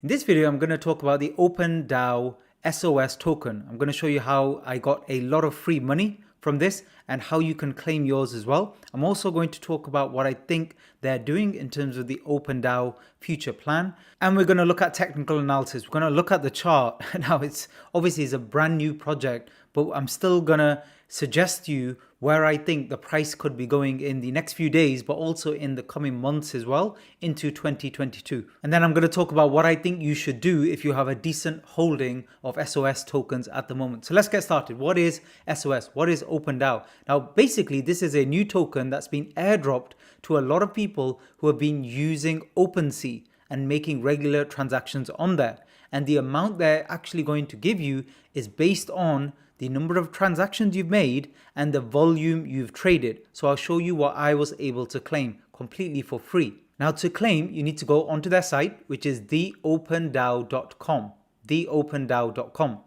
In this video, I'm going to talk about the OpenDAO SOS token. I'm going to show you how I got a lot of free money from this and how you can claim yours as well. I'm also going to talk about what I think they're doing in terms of the OpenDAO future plan. And we're going to look at technical analysis. We're going to look at the chart. Now, it's obviously a brand new project, but I'm still going to suggest to you where I think the price could be going in the next few days, but also in the coming months as well into 2022. And then I'm going to talk about what I think you should do if you have a decent holding of SOS tokens at the moment. So let's get started. What is SOS? What is OpenDAO? Now, basically, this is a new token that's been airdropped to a lot of people who have been using Opensea and making regular transactions on there. And the amount they're actually going to give you is based on the number of transactions you've made and the volume you've traded. So I'll show you what I was able to claim completely for free. Now, to claim, you need to go onto their site, which is theopendao.com, theopendao.com.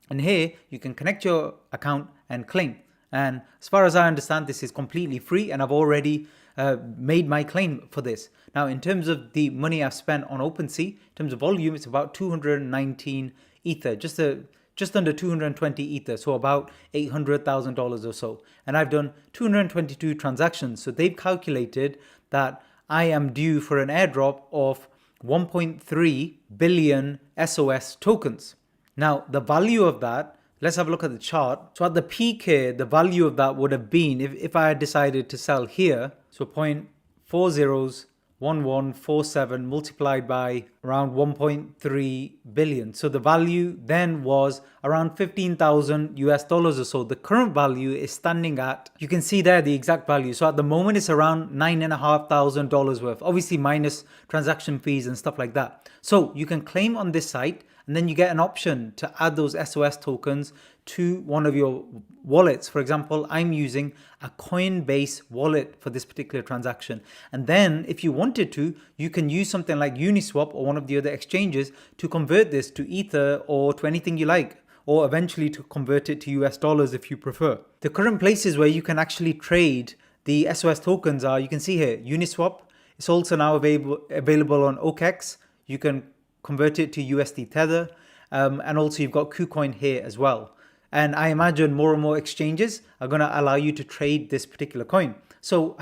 And here you can connect your account and claim. And as far as I understand, this is completely free, and I've already made my claim for this. Now, in terms of the money I've spent on Opensea, in terms of volume, it's about 219 Ether, just under 220 Ether, so about $800,000 or so. And I've done 222 transactions. So they've calculated that I am due for an airdrop of 1.3 billion SOS tokens. Now, the value of that, let's have a look at the chart. So at the peak here, the value of that would have been, if I had decided to sell here, so 0.401147 multiplied by around 1.3 billion. So the value then was around 15,000 US dollars or so. The current value is standing at, you can see there the exact value. So at the moment it's around $9,500 worth, obviously minus transaction fees and stuff like that. So you can claim on this site, and then you get an option to add those SOS tokens to one of your wallets. For example, I'm using a Coinbase wallet for this particular transaction. And then if you wanted to, you can use something like Uniswap or one of the other exchanges to convert this to Ether or to anything you like, or eventually to convert it to US dollars if you prefer. The current places where you can actually trade the SOS tokens are, you can see here, Uniswap. It's also now available on OKEx. You can convert it to USD Tether, and also you've got KuCoin here as well. And I imagine more and more exchanges are going to allow you to trade this particular coin. So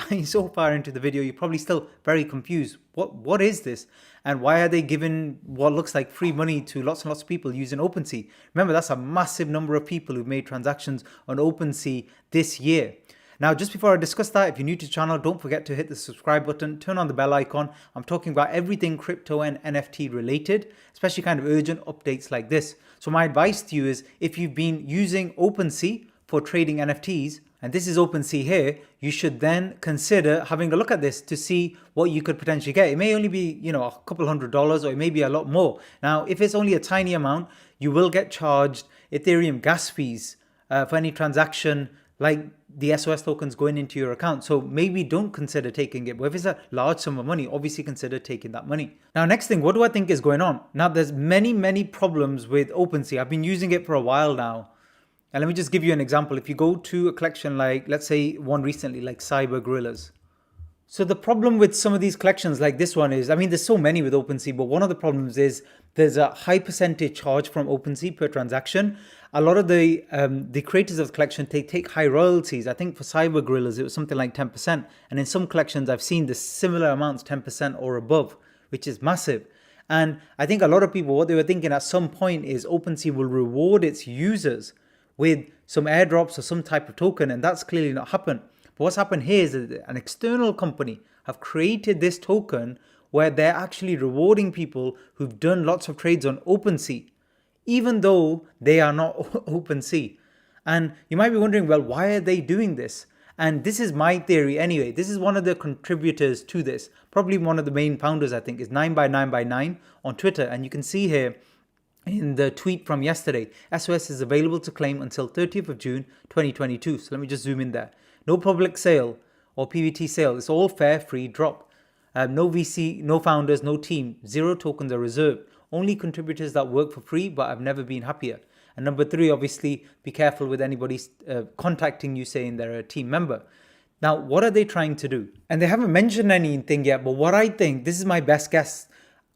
far into the video, you're probably still very confused. What is this? And why are they giving what looks like free money to lots and lots of people using Opensea? Remember, that's a massive number of people who've made transactions on Opensea this year. Now, just before I discuss that, if you're new to the channel, don't forget to hit the subscribe button, turn on the bell icon. I'm talking about everything crypto and NFT related, especially kind of urgent updates like this. So my advice to you is, if you've been using Opensea for trading NFTs, and this is Opensea here, you should then consider having a look at this to see what you could potentially get. It may only be, a couple $100, or it may be a lot more. Now, if it's only a tiny amount, you will get charged Ethereum gas fees for any transaction like the SOS tokens going into your account. So maybe don't consider taking it. But if it's a large sum of money, obviously consider taking that money. Now, next thing, what do I think is going on? Now, there's many problems with Opensea. I've been using it for a while now. And let me just give you an example. If you go to a collection like, let's say one recently, like Cyber Gorillas. So the problem with some of these collections like this one is, there's so many with Opensea, but one of the problems is there's a high percentage charge from Opensea per transaction. A lot of the creators of the collection take high royalties. I think for Cyber Gorillas, it was something like 10%. And in some collections, I've seen the similar amounts, 10% or above, which is massive. And I think a lot of people, what they were thinking at some point is Opensea will reward its users with some airdrops or some type of token. And that's clearly not happened. But what's happened here is that an external company have created this token where they're actually rewarding people who've done lots of trades on Opensea, even though they are not Opensea. And you might be wondering, well, why are they doing this? And this is my theory anyway. This is one of the contributors to this. Probably one of the main founders, I think, is 9x9x9 on Twitter. And you can see here in the tweet from yesterday, SOS is available to claim until 30th of June 2022. So let me just zoom in there. No public sale or PVT sale. It's all fair, free drop. No VC, no founders, no team. 0 tokens are reserved. Only contributors that work for free, but I've never been happier. And number 3, obviously, be careful with anybody contacting you saying they're a team member. Now, what are they trying to do? And they haven't mentioned anything yet, but what I think, this is my best guess.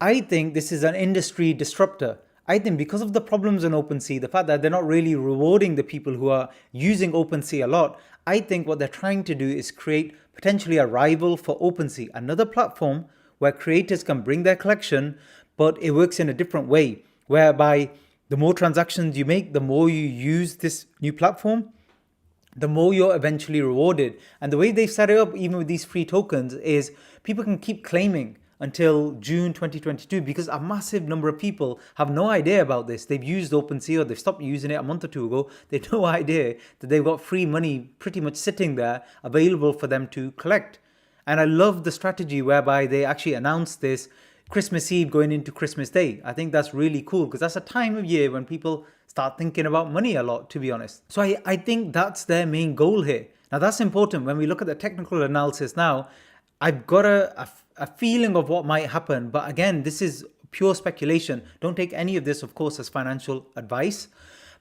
I think this is an industry disruptor. I think because of the problems in OpenSea, the fact that they're not really rewarding the people who are using OpenSea a lot, I think what they're trying to do is create potentially a rival for OpenSea, another platform where creators can bring their collection, but it works in a different way, whereby the more transactions you make, the more you use this new platform, the more you're eventually rewarded. And the way they've set it up, even with these free tokens, is people can keep claiming until June 2022 because a massive number of people have no idea about this. They've used OpenSea or they've stopped using it a month or two ago. They have no idea that they've got free money pretty much sitting there available for them to collect. And I love the strategy whereby they actually announced this Christmas Eve going into Christmas Day. I think that's really cool because that's a time of year when people start thinking about money a lot, to be honest. So I think that's their main goal here. Now, that's important. When we look at the technical analysis now, I've got a feeling of what might happen. But again, this is pure speculation. Don't take any of this, of course, as financial advice.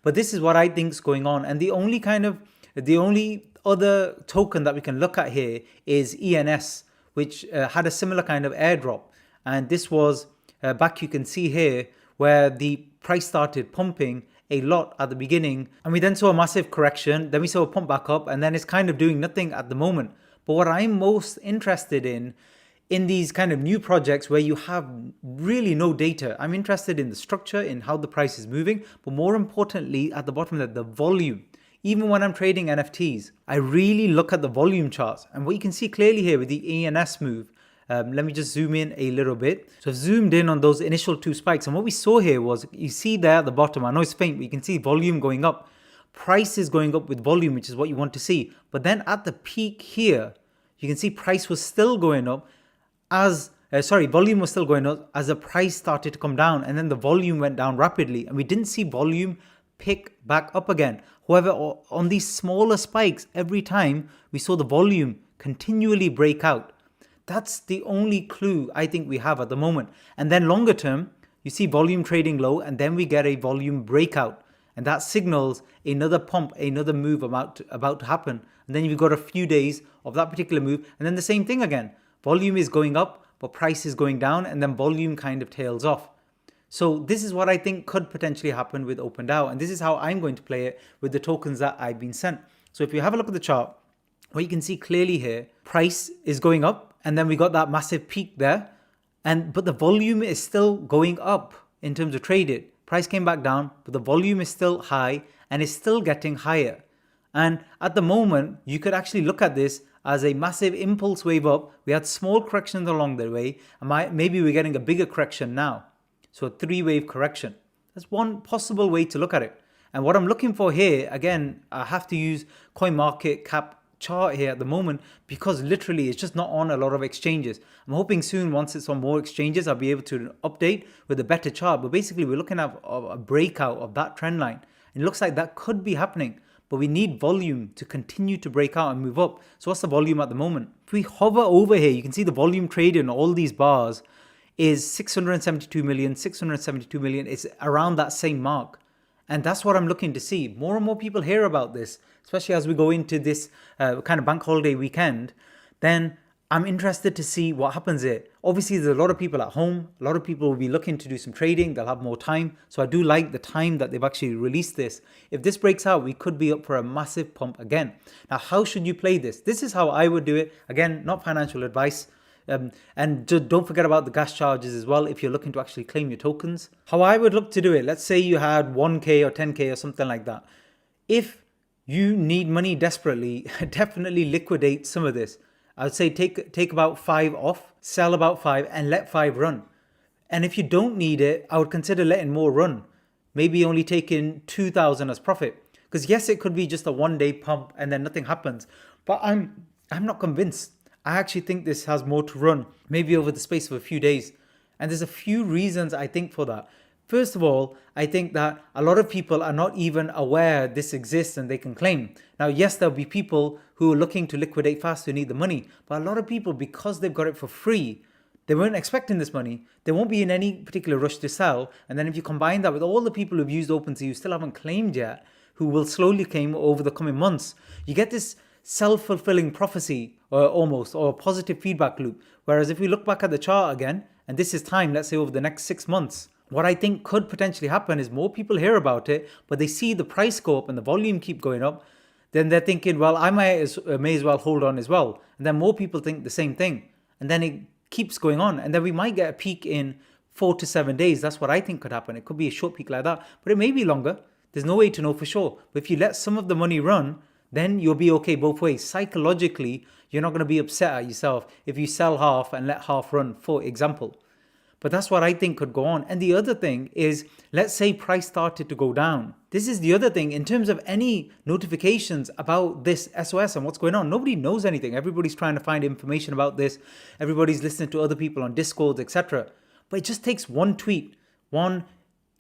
But this is what I think is going on. And the only other token that we can look at here is ENS, which had a similar kind of airdrop. And this was back, you can see here, where the price started pumping a lot at the beginning. And we then saw a massive correction. Then we saw a pump back up. And then it's kind of doing nothing at the moment. But what I'm most interested in these kind of new projects where you have really no data, I'm interested in the structure, in how the price is moving. But more importantly, at the bottom of that, the volume. Even when I'm trading NFTs, I really look at the volume charts. And what you can see clearly here with the ENS move, let me just zoom in a little bit. So I've zoomed in on those initial two spikes. And what we saw here was, you see there at the bottom, I know it's faint, but you can see volume going up. Price is going up with volume, which is what you want to see. But then at the peak here, you can see price was still going up volume was still going up as the price started to come down. And then the volume went down rapidly. And we didn't see volume pick back up again. However, on these smaller spikes, every time we saw the volume continually break out. That's the only clue I think we have at the moment. And then longer term, you see volume trading low and then we get a volume breakout. And that signals another pump, another move about to happen. And then you've got a few days of that particular move. And then the same thing again. Volume is going up, but price is going down. And then volume kind of tails off. So this is what I think could potentially happen with OpenDAO. And this is how I'm going to play it with the tokens that I've been sent. So if you have a look at the chart, what you can see clearly here, price is going up. And then we got that massive peak there. But the volume is still going up in terms of traded. Price came back down, but the volume is still high and is still getting higher. And at the moment, you could actually look at this as a massive impulse wave up. We had small corrections along the way, and maybe we're getting a bigger correction now. So a 3-wave correction. That's one possible way to look at it. And what I'm looking for here, again, I have to use CoinMarketCap chart here at the moment because literally it's just not on a lot of exchanges. I'm hoping soon, once it's on more exchanges, I'll be able to update with a better chart. But basically, we're looking at a breakout of that trend line. It looks like that could be happening, but we need volume to continue to break out and move up. So what's the volume at the moment? If we hover over here, you can see the volume traded in all these bars is 672 million, 672 million. It's around that same mark. And that's what I'm looking to see. More and more people hear about this, especially as we go into this kind of bank holiday weekend. Then I'm interested to see what happens here. Obviously, there's a lot of people at home. A lot of people will be looking to do some trading. They'll have more time. So I do like the time that they've actually released this. If this breaks out, we could be up for a massive pump again. Now, how should you play this? This is how I would do it. Again, not financial advice. And don't forget about the gas charges as well if you're looking to actually claim your tokens. How I would look to do it, let's say you had 1K or 10K or something like that. If you need money desperately, definitely liquidate some of this. I would say take about 5 off, sell about 5 and let 5 run. And if you don't need it, I would consider letting more run. Maybe only taking 2,000 as profit. Because yes, it could be just a 1-day pump and then nothing happens. But I'm not convinced. I actually think this has more to run, maybe over the space of a few days. And there's a few reasons I think for that. First of all, I think that a lot of people are not even aware this exists and they can claim. Now, yes, there'll be people who are looking to liquidate fast who need the money. But a lot of people, because they've got it for free, they weren't expecting this money. They won't be in any particular rush to sell. And then if you combine that with all the people who've used OpenSea who still haven't claimed yet, who will slowly claim over the coming months, you get this self-fulfilling prophecy or a positive feedback loop. Whereas if we look back at the chart again, and this is time, let's say over the next 6 months, what I think could potentially happen is more people hear about it, but they see the price go up and the volume keep going up. Then they're thinking, well, I may as well hold on as well. And then more people think the same thing. And then it keeps going on. And then we might get a peak in 4 to 7 days. That's what I think could happen. It could be a short peak like that, but it may be longer. There's no way to know for sure. But if you let some of the money run, then you'll be okay both ways. Psychologically, you're not going to be upset at yourself if you sell half and let half run, for example. But that's what I think could go on. And the other thing is, let's say price started to go down. This is the other thing in terms of any notifications about this SOS and what's going on. Nobody knows anything. Everybody's trying to find information about this. Everybody's listening to other people on Discord, etc. But it just takes one tweet, one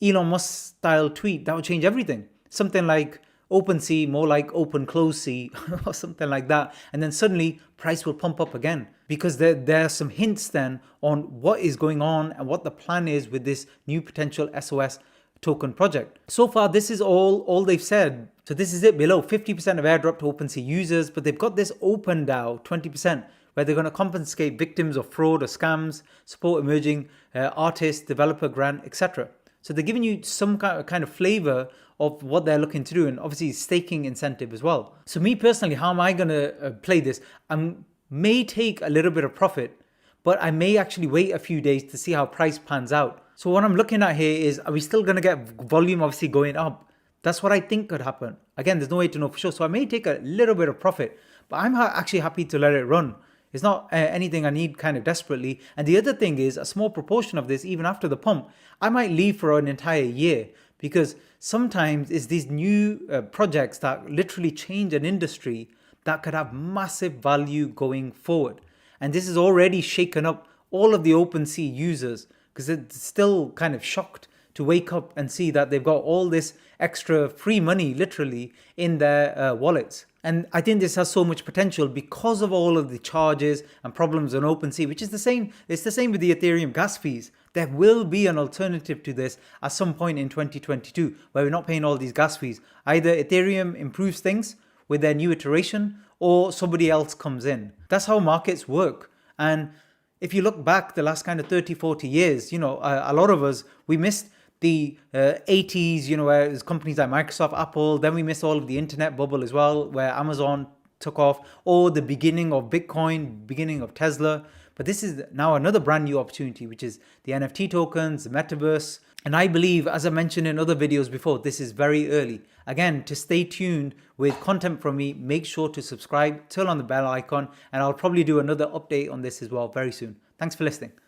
Elon Musk style tweet that will change everything. Something like Opensea, more like open close sea or something like that. And then suddenly price will pump up again because there are some hints then on what is going on and what the plan is with this new potential SOS token project. So far, this is all they've said. So this is it below 50% of Airdrop to Opensea users, but they've got this open DAO 20% where they're going to compensate victims of fraud or scams, support emerging artists, developer grant, etc. So they're giving you some kind of flavor of what they're looking to do, and obviously staking incentive as well. So me personally, how am I going to play this? I may take a little bit of profit, but I may actually wait a few days to see how price pans out. So what I'm looking at here is, are we still going to get volume obviously going up? That's what I think could happen. Again, there's no way to know for sure. So I may take a little bit of profit, but I'm actually happy to let it run. It's not anything I need kind of desperately. And the other thing is, a small proportion of this, even after the pump, I might leave for an entire year, because sometimes it's these new projects that literally change an industry that could have massive value going forward. And this has already shaken up all of the OpenSea users, because it's still kind of shocked to wake up and see that they've got all this extra free money literally in their wallets. And I think this has so much potential because of all of the charges and problems on OpenSea, which is the same. It's the same with the Ethereum gas fees. There will be an alternative to this at some point in 2022 where we're not paying all these gas fees. Either Ethereum improves things with their new iteration or somebody else comes in. That's how markets work. And if you look back the last kind of 30, 40 years, a lot of us, we missed the 80s, where there's companies like Microsoft, Apple. Then we missed all of the internet bubble as well, where Amazon took off, or the beginning of Bitcoin, beginning of Tesla. But this is now another brand new opportunity, which is the NFT tokens, the metaverse. And I believe, as I mentioned in other videos before, this is very early. Again, to stay tuned with content from me, make sure to subscribe, turn on the bell icon, and I'll probably do another update on this as well very soon. Thanks for listening.